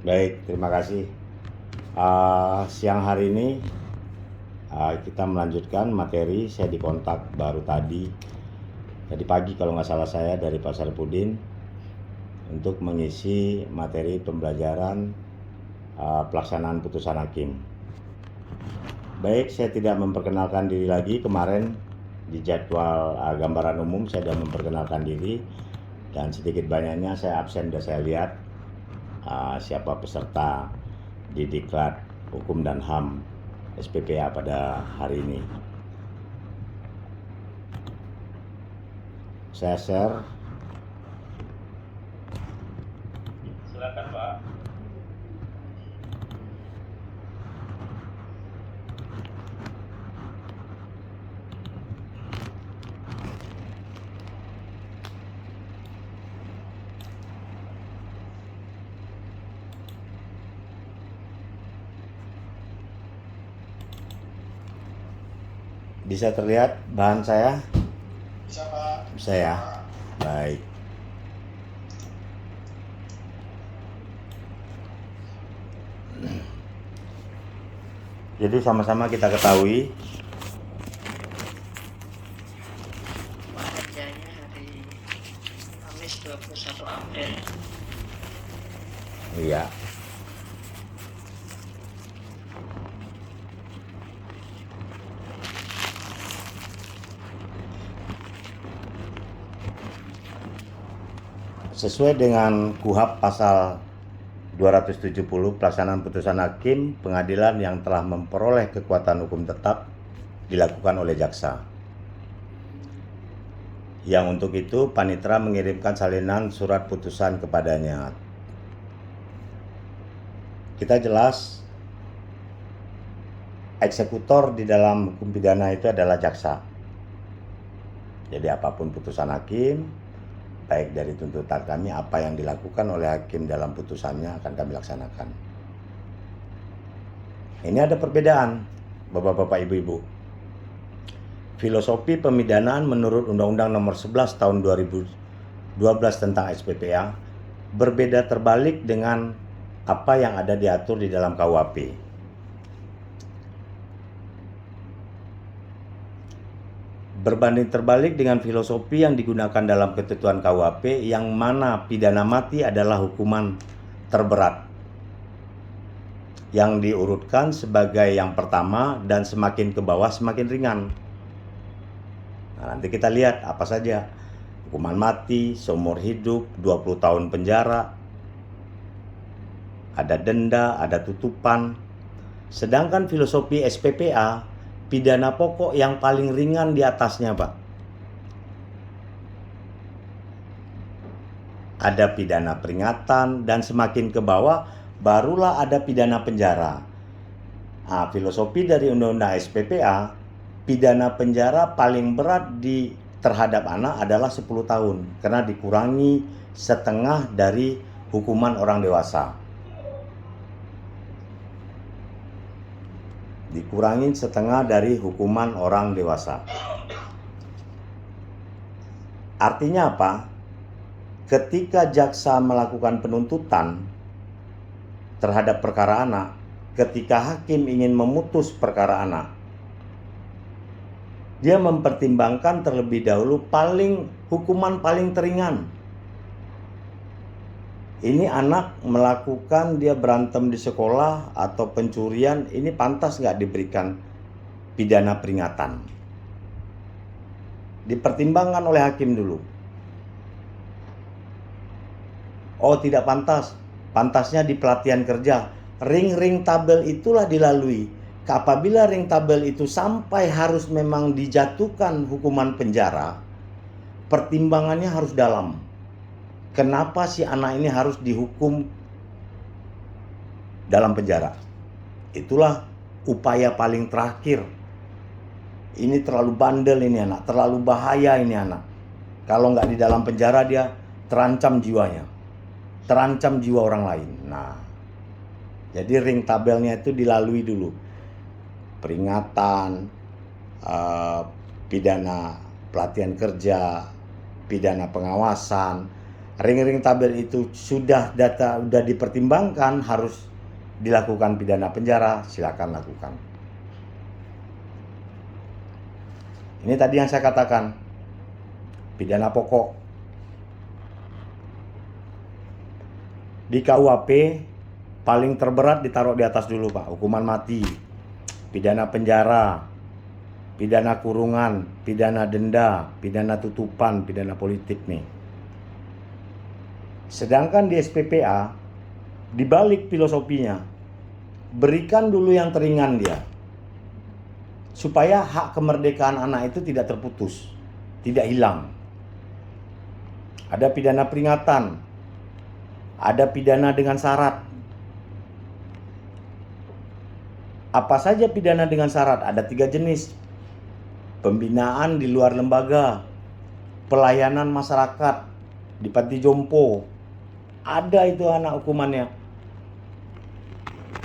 Baik, terima kasih. Siang hari ini kita melanjutkan materi. Saya dikontak baru tadi pagi kalau nggak salah saya dari Pak Saripudin untuk mengisi materi pembelajaran pelaksanaan putusan hakim. Baik, saya tidak memperkenalkan diri lagi. Kemarin di jadwal gambaran umum saya sudah memperkenalkan diri, dan sedikit banyaknya saya absen dan saya lihat siapa peserta di Diklat Hukum dan HAM SPPA pada hari ini. Saya share. Silakan Pak. Bisa terlihat bahan saya? Bisa Pak. Bisa ya? Baik. Jadi sama-sama kita ketahui Kerjanya hari Kamis 21 April. iya. Sesuai dengan KUHP pasal 270 pelaksanaan putusan hakim pengadilan yang telah memperoleh kekuatan hukum tetap dilakukan oleh jaksa. Yang untuk itu panitera mengirimkan salinan surat putusan kepadanya. Kita jelas eksekutor di dalam hukum pidana itu adalah jaksa. Jadi apapun putusan hakim, baik dari tuntutan kami, apa yang dilakukan oleh hakim dalam putusannya akan kami laksanakan. Ini ada perbedaan, Bapak-bapak, Ibu-ibu. Filosofi pemidanaan menurut Undang-Undang Nomor 11 Tahun 2012 tentang SPPA berbeda terbalik dengan apa yang ada diatur di dalam KUHP. Berbanding terbalik dengan filosofi yang digunakan dalam ketentuan KUHP, yang mana pidana mati adalah hukuman terberat yang diurutkan sebagai yang pertama dan semakin ke bawah semakin ringan. Nah, nanti kita lihat apa saja. Hukuman mati, seumur hidup, 20 tahun penjara, ada denda, ada tutupan. Sedangkan filosofi SPPA, pidana pokok yang paling ringan di atasnya, Pak. Ada pidana peringatan, dan semakin ke bawah barulah ada pidana penjara. Nah, filosofi dari Undang-Undang SPPA, pidana penjara paling berat terhadap anak adalah 10 tahun karena dikurangi setengah dari hukuman orang dewasa. Dikurangi setengah dari hukuman orang dewasa. Artinya apa? Ketika jaksa melakukan penuntutan terhadap perkara anak, ketika hakim ingin memutus perkara anak, dia mempertimbangkan terlebih dahulu hukuman paling teringan. Ini anak melakukan, dia berantem di sekolah atau pencurian, ini pantas nggak diberikan pidana peringatan? Dipertimbangkan oleh hakim dulu. Oh, tidak pantas. Pantasnya di pelatihan kerja. Ring-ring tabel itulah dilalui. Apabila ring tabel itu sampai harus memang dijatuhkan hukuman penjara, pertimbangannya harus dalam. Kenapa si anak ini harus dihukum dalam penjara? Itulah upaya paling terakhir. Ini terlalu bandel ini anak, terlalu bahaya ini anak. Kalau nggak di dalam penjara dia terancam jiwanya, terancam jiwa orang lain. Nah, jadi ring tabelnya itu dilalui dulu. Peringatan, pidana pelatihan kerja, pidana pengawasan, ring-ring tabir itu sudah dipertimbangkan harus dilakukan pidana penjara, silakan lakukan. Ini tadi yang saya katakan, pidana pokok. Di KUHP paling terberat ditaruh di atas dulu Pak, hukuman mati, pidana penjara, pidana kurungan, pidana denda, pidana tutupan, pidana politik nih. Sedangkan di SPPA, dibalik filosofinya, berikan dulu yang teringan dia, supaya hak kemerdekaan anak itu tidak terputus, tidak hilang. Ada pidana peringatan, ada pidana dengan syarat. Apa saja pidana dengan syarat? Ada 3 jenis. Pembinaan di luar lembaga, pelayanan masyarakat di panti jompo, ada itu anak hukumannya.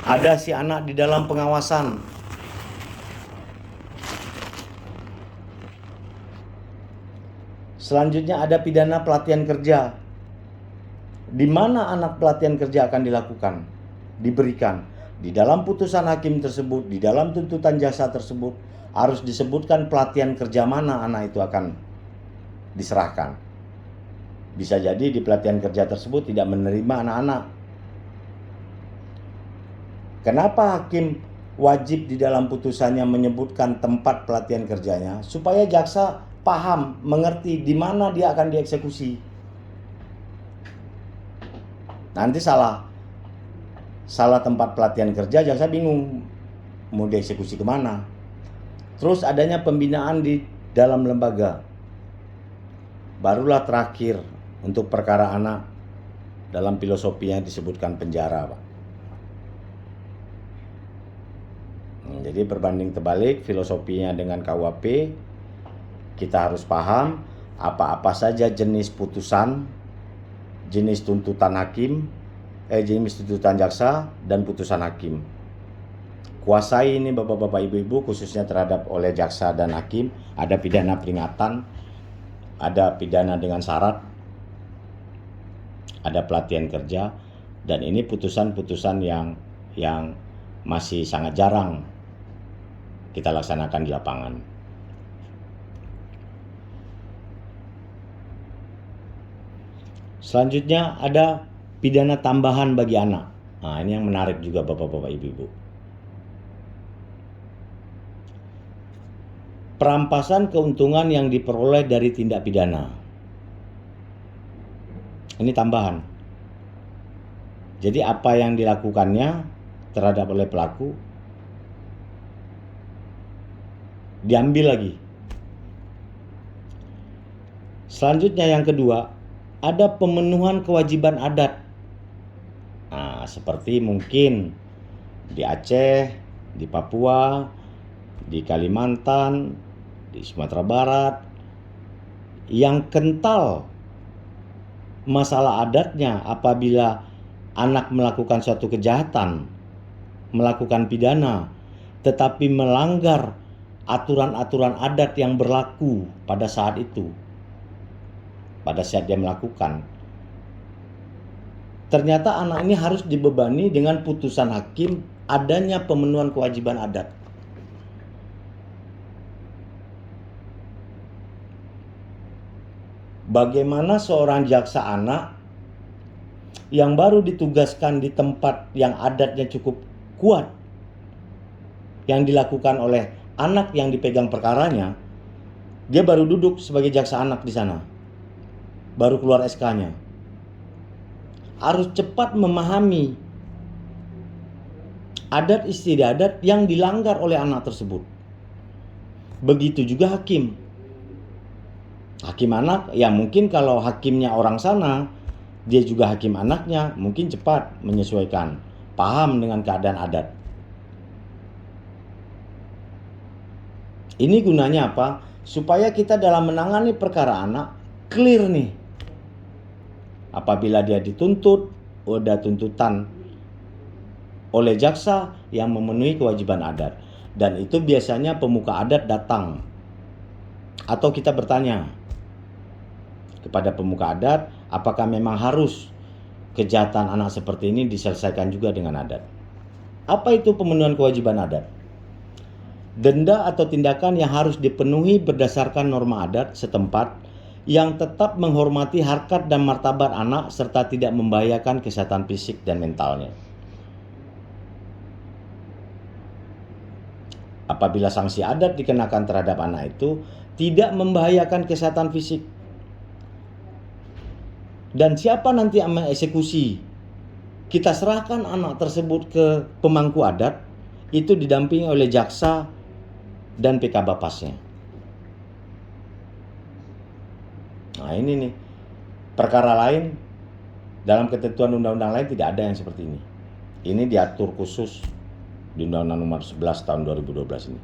Ada si anak di dalam pengawasan. Selanjutnya ada pidana pelatihan kerja. Di mana anak pelatihan kerja akan dilakukan? Diberikan. Di dalam putusan hakim tersebut, di dalam tuntutan jasa tersebut, harus disebutkan pelatihan kerja mana anak itu akan diserahkan. Bisa jadi di pelatihan kerja tersebut tidak menerima anak-anak. Kenapa hakim wajib di dalam putusannya menyebutkan tempat pelatihan kerjanya? Supaya jaksa paham, mengerti di mana dia akan dieksekusi. Nanti salah tempat pelatihan kerja, jaksa bingung mau dieksekusi kemana. Terus adanya pembinaan di dalam lembaga. Barulah terakhir untuk perkara anak, dalam filosofinya disebutkan penjara, Pak. Jadi berbanding terbalik filosofinya dengan KUHP, kita harus paham apa-apa saja jenis putusan, jenis tuntutan hakim, jenis tuntutan jaksa dan putusan hakim. Kuasai ini Bapak-bapak, Ibu-ibu, khususnya terhadap oleh jaksa dan hakim. Ada pidana peringatan, ada pidana dengan syarat, ada pelatihan kerja, dan ini putusan-putusan yang masih sangat jarang kita laksanakan di lapangan. Selanjutnya ada pidana tambahan bagi anak. Nah, ini yang menarik juga Bapak-bapak, Ibu-ibu. Perampasan keuntungan yang diperoleh dari tindak pidana. Ini tambahan. Jadi apa yang dilakukannya terhadap oleh pelaku diambil lagi. Selanjutnya yang kedua, ada pemenuhan kewajiban adat. Nah, seperti mungkin di Aceh, di Papua, di Kalimantan, di Sumatera Barat, yang kental masalah adatnya apabila anak melakukan suatu kejahatan, melakukan pidana, tetapi melanggar aturan-aturan adat yang berlaku pada saat itu, pada saat dia melakukan. Ternyata anak ini harus dibebani dengan putusan hakim adanya pemenuhan kewajiban adat. Bagaimana seorang jaksa anak yang baru ditugaskan di tempat yang adatnya cukup kuat, yang dilakukan oleh anak yang dipegang perkaranya, dia baru duduk sebagai jaksa anak di sana, baru keluar SK-nya, harus cepat memahami adat istiadat yang dilanggar oleh anak tersebut. Begitu juga hakim. Hakim anak, ya mungkin kalau hakimnya orang sana, dia juga hakim anaknya, mungkin cepat menyesuaikan, paham dengan keadaan adat. Ini gunanya apa? Supaya kita dalam menangani perkara anak clear nih. Apabila dia dituntut, ada tuntutan oleh jaksa yang memenuhi kewajiban adat. Dan itu biasanya pemuka adat datang. Atau kita bertanya kepada pemuka adat, apakah memang harus kejahatan anak seperti ini diselesaikan juga dengan adat? Apa itu pemenuhan kewajiban adat? Denda atau tindakan yang harus dipenuhi berdasarkan norma adat setempat yang tetap menghormati harkat dan martabat anak serta tidak membahayakan kesehatan fisik dan mentalnya. Apabila sanksi adat dikenakan terhadap anak itu tidak membahayakan kesehatan fisik, dan siapa nanti yang mengeksekusi, kita serahkan anak tersebut ke pemangku adat, itu didampingi oleh jaksa dan PK Bapasnya. Nah ini nih, perkara lain dalam ketentuan undang-undang lain tidak ada yang seperti ini. Ini diatur khusus di Undang-Undang Nomor 11 tahun 2012 ini.